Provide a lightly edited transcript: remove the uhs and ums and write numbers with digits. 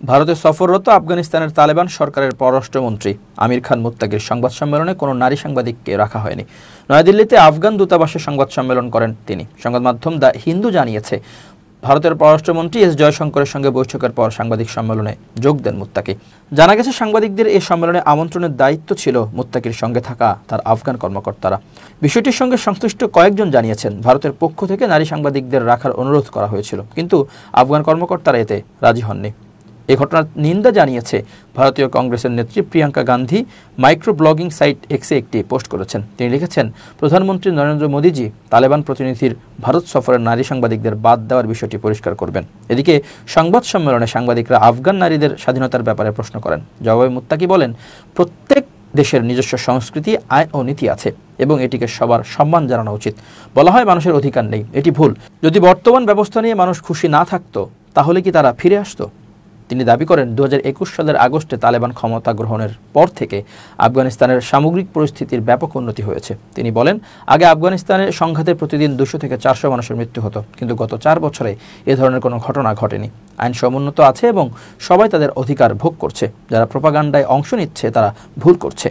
ভারতে সফররত আফগানিস্তানের তালেবান সরকারের পররাষ্ট্রমন্ত্রী আমির খান মুত্তাকির সংবাদ সম্মেলনে কোনো নারী সাংবাদিককে রাখা হয়নি। নয়াদিল্লিতে আফগান দূতাবাসে সংবাদ সম্মেলন করেন তিনি। সংবাদ মাধ্যম দ্য হিন্দু জানিয়েছে, ভারতের পররাষ্ট্রমন্ত্রী এস জয়শঙ্করের সঙ্গে বৈঠকের পর সাংবাদিক সম্মেলনে যোগ দেন মুত্তাকি। জানা গেছে, সাংবাদিকদের এই সম্মেলনে আমন্ত্রণের দায়িত্ব ছিল মুত্তাকির সঙ্গে থাকা তার আফগান কর্মকর্তারা। বিষয়টির সঙ্গে সংশ্লিষ্ট কয়েকজন জানিয়েছেন, ভারতের পক্ষ থেকে নারী সাংবাদিকদের রাখার অনুরোধ করা হয়েছিল, কিন্তু আফগান কর্মকর্তারা এতে রাজি হননি। এই ঘটনার নিন্দা জানিয়েছে ভারতীয় কংগ্রেসের নেত্রী Priyanka Gandhi. Micro blogging site এক্সে একটি পোস্ট করেছেন। তিনি লিখেছেন, প্রধানমন্ত্রী নরেন্দ্র মোদীজি তালেবান প্রতিনিধির ভারত সফরের নারী সাংবাদিকদের বাদ দেওয়ার বিষয়টি পরিষ্কার করবেন। এদিকে সংবাদ সম্মেলনে সাংবাদিকরা আফগান নারীদের স্বাধীনতার ব্যাপারে প্রশ্ন করেন। জবাবে মুত্তাকি বলেন, প্রত্যেক দেশের নিজস্ব সংস্কৃতি, আইন ও নীতি আছে এবং এটিকে সবার সম্মান জানানো উচিত। বলা হয় মানুষের অধিকার নেই, এটি ভুল। যদি বর্তমান ব্যবস্থা নিয়ে মানুষ খুশি না থাকতো তাহলে কি তারা ফিরে আসতো? তিনি দাবি করেন, 2021 সালের আগস্টে তালেবান ক্ষমতা গ্রহণের পর থেকে আফগানিস্তানের সামগ্রিক পরিস্থিতির ব্যাপক উন্নতি হয়েছে। তিনি বলেন, আগে আফগানিস্তানে সংঘাতে প্রতিদিন 200 থেকে 400 মানুষের মৃত্যু হতো, কিন্তু গত 4 বছরে এ ধরনের কোনো ঘটনা ঘটেনি। আইন সমুন্নত আছে এবং সবাই তাদের অধিকার ভোগ করছে। যারা প্রোপাগান্ডায় অংশ নিচ্ছে তারা ভুল করছে।